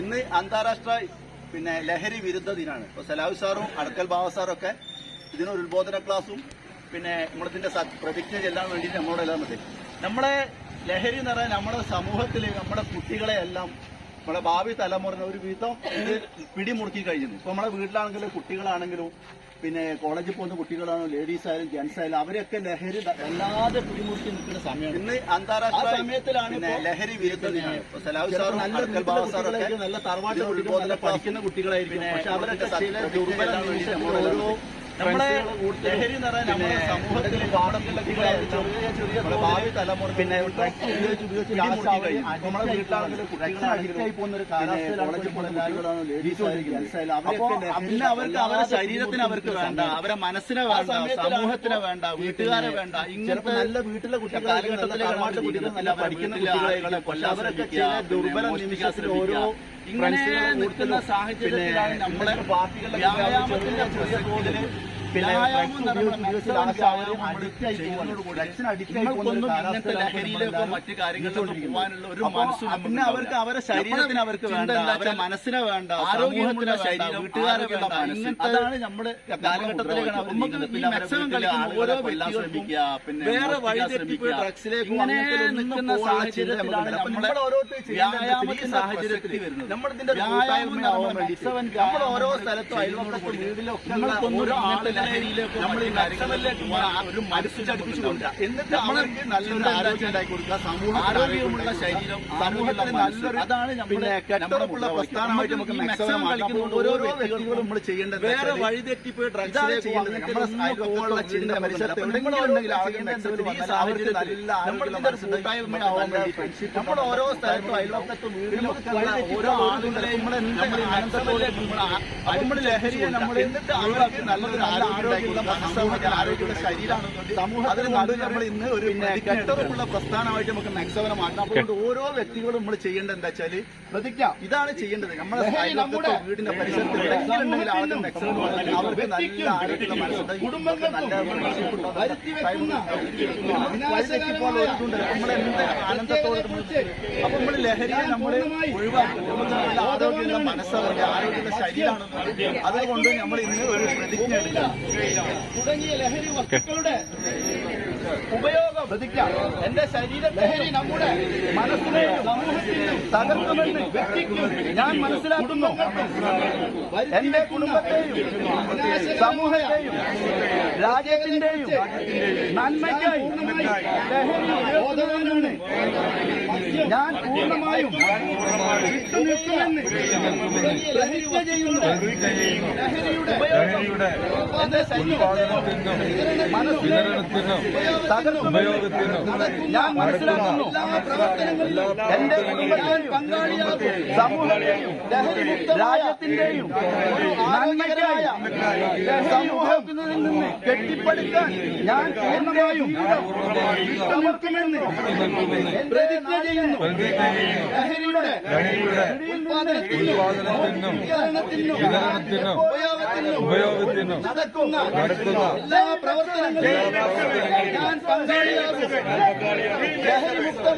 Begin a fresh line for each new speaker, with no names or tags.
ഇന്ന് അന്താരാഷ്ട്ര ലഹരി വിരുദ്ധ ദിനാണ്. ഇപ്പോൾ സലാഹു സാറും അടക്കൽ ബാവ സാറൊക്കെ ഇതിനൊരു ഉത്ബോധന ക്ലാസും നമ്മളിതിന്റെ പ്രതിജ്ഞ ചെല്ലാൻ വേണ്ടിയിട്ട് നമ്മളോടെല്ലാം മതി. നമ്മളെ ലഹരി എന്ന് പറഞ്ഞാൽ നമ്മുടെ സമൂഹത്തിൽ നമ്മുടെ കുട്ടികളെ എല്ലാം നമ്മുടെ ഭാവി തലമുറ ഒരു വിധം ഇത് പിടിമുറുക്കി കഴിഞ്ഞിരുന്നു. ഇപ്പൊ നമ്മുടെ വീട്ടിലാണെങ്കിലും കുട്ടികളാണെങ്കിലും കോളേജിൽ പോകുന്ന കുട്ടികളാണോ ലേഡീസ് ആയാലും ജെന്റ്സ് ആയാലും അവരൊക്കെ ലഹരി വല്ലാതെ പിടിമുറുക്കി നിൽക്കുന്ന സമയമാണ്. ഇന്ന് അന്താരാഷ്ട്ര സമയത്തിലാണ് ലഹരി വിരുദ്ധ ദിനം. സലാഹു സാറും അടക്കൽ ബാവ സാറൊക്കെ നല്ല തറവാട്ട് ഉത്ബോധന പഠിക്കുന്ന കുട്ടികളായിരിക്കും. പക്ഷെ അവരൊക്കെ നമ്മളെ ലഹരി എന്ന് പറഞ്ഞാൽ നമ്മുടെ സമൂഹത്തിലെ ഭാവി തലമുറ നമ്മുടെ വീട്ടിലാണെങ്കിലും കുട്ടികളായി പോകുന്ന ഒരു കാലാവസ്ഥയിലാണ് പിന്നെ അവർക്ക് അവരുടെ ശരീരത്തിന് അവർക്ക് വേണ്ട, അവരെ മനസ്സിനെ വേണ്ട, സമൂഹത്തിനെ വേണ്ട, വീട്ടുകാരെ വേണ്ട. ഇങ്ങനത്തെ നല്ല വീട്ടിലെ കുട്ടികൾ കാലഘട്ടത്തിലെ കുട്ടികൾ നല്ല പഠിക്കുന്ന കുട്ടികളെ പക്ഷെ അവരൊക്കെ ചില ദുർബല നിമിഷത്തിൽ ഓരോ ഇങ്ങനെ നിൽക്കുന്ന സാഹചര്യത്തിലാണ് നമ്മളെ പാർട്ടികളുടെ വ്യായാമത്തിന്റെ ചെറിയ തോതിൽ ലഹരിയിലേക്കോ മറ്റു കാര്യങ്ങളിലേക്കോ പോകാനുള്ള ഒരു മനസ്സും പിന്നെ അവർക്ക് അവരുടെ ശരീരത്തിന് അവർക്ക് വേണ്ട, അവരുടെ മനസ്സിനെ വേണ്ട, ആരോഗ്യമുള്ള ശരീരം, വീട്ടുകാരെ വേണ്ട. അതാണ് നമ്മുടെ കാലഘട്ടത്തിലേക്കാണ് ഓരോ ശ്രമിക്കുക. പിന്നെ വേറെ വഴിതെറ്റിപ്പ് ഡ്രഗ്സിലേക്ക് ഇങ്ങനെ നിൽക്കുന്ന സാഹചര്യത്തിലാണ് നമ്മളെ വ്യായാമത്തിന്റെ സാഹചര്യത്തിൽ വരുന്നത്. നമ്മളിതിന്റെ നമ്മൾ ഓരോ സ്ഥലത്തും അയൽവക്കത്തും വീടിലൊക്കെ ഓരോ ആളുകൾ നമ്മൾ ഈ നക്സലിലേക്ക് ഒരു മനസ്സ് ചടിപ്പിച്ചുകൊണ്ട് എന്നിട്ട് നമ്മൾക്ക് നല്ലൊരു ആരോഗ്യം ഉണ്ടാക്കി കൊടുക്കുക, സമൂഹം ആരോഗ്യമുള്ള ശരീരം, സമൂഹത്തിന് നല്ലൊരു അതാണ് കെട്ടുറപ്പുള്ള പ്രസ്ഥാനമായിട്ട് നമുക്ക് ഓരോ വ്യക്തികളും നമ്മൾ ചെയ്യേണ്ടത്. വേറെ വഴിതെറ്റിപ്പ് ഡ്രഗ്സിലേക്ക് പോകുന്ന ചിന്ത പരിസരത്ത് നമ്മൾ ഓരോ സ്ഥലത്തും അയൽവക്കത്തും ഓരോ ആളുകളെയും നമ്മൾ ലഹരിയെ നമ്മൾ എന്നിട്ട് അവർക്ക് നല്ലൊരു ആരോഗ്യമുള്ള ശരീരമാണ് സമൂഹത്തിന് നടുവിൽ നമ്മൾ ഇന്ന് ഒരു കെട്ടുറപ്പുള്ള പ്രസ്ഥാനമായിട്ട് നമുക്ക് മെക്സവനമാക്കണം. അതുകൊണ്ട് ഓരോ വ്യക്തികളും നമ്മൾ ചെയ്യേണ്ടത് എന്താ വെച്ചാൽ പ്രതിജ്ഞ ഇതാണ് ചെയ്യേണ്ടത്. നമ്മുടെ വീടിന്റെ പരിസരത്തിൽ ഉണ്ടെങ്കിൽ ആളുകൾ മെക്സവൻ അവർക്ക് നല്ല ആരോഗ്യമുള്ള മനസ്സുണ്ട്, നല്ല നമ്മളെന്ത് ആനന്ദത്തോടെ അപ്പൊ നമ്മൾ ലഹരിയെ നമ്മൾ ഒഴിവാക്കി നമുക്ക് നല്ല ആരോഗ്യമുള്ള മനസ്സാണ്, ആരോഗ്യമുള്ള ശരീരമാണ്. അതുകൊണ്ട് നമ്മൾ ഇന്ന് ഒരു പ്രതിജ്ഞ എടുക്കുക. തുടങ്ങിയ ലഹരി വസ്തുക്കളുടെ ഉപയോഗം പ്രതിജ്ഞ എന്റെ ശരീരത്തെ നമ്മുടെ മനസ്സിനെയും സമൂഹത്തിനെയും തകർക്കുമെന്ന് വ്യക്തിക്കും ഞാൻ മനസ്സിലാക്കുന്നു. എന്റെ കുടുംബത്തെയും സമൂഹത്തെയും രാജ്യത്തിന്റെയും നന്മയ്ക്കായി ലഹരി ഞാൻ പൂർണ്ണമായും വിട്ടുനിൽക്കുമെന്ന് പ്രതിജ്ഞ ചെയ്യുന്നു. ലഹരിയുടെ എന്റെ ഞാൻ മനസ്സിലാക്കുന്നു. എന്റെ കുടുംബത്തെയും സമൂഹത്തെയും രാജ്യത്തിന്റെയും നന്മകരായ സമൂഹത്തിൽ നിന്ന് കെട്ടിപ്പടുക്കാൻ ഞാൻ പൂർണ്ണമായും വിട്ടുനിൽക്കുമെന്ന് പ്രതിജ്ഞ ചെയ്യുന്നു. ലഹരിയുടെ ഉത്പാദനത്തിനും ഉപയോഗത്തിനും നടക്കുന്ന എല്ലാ പ്രവർത്തനങ്ങളിലും ഞാൻ പങ്കാളിയാകും. ലഹരി മുക്തമായ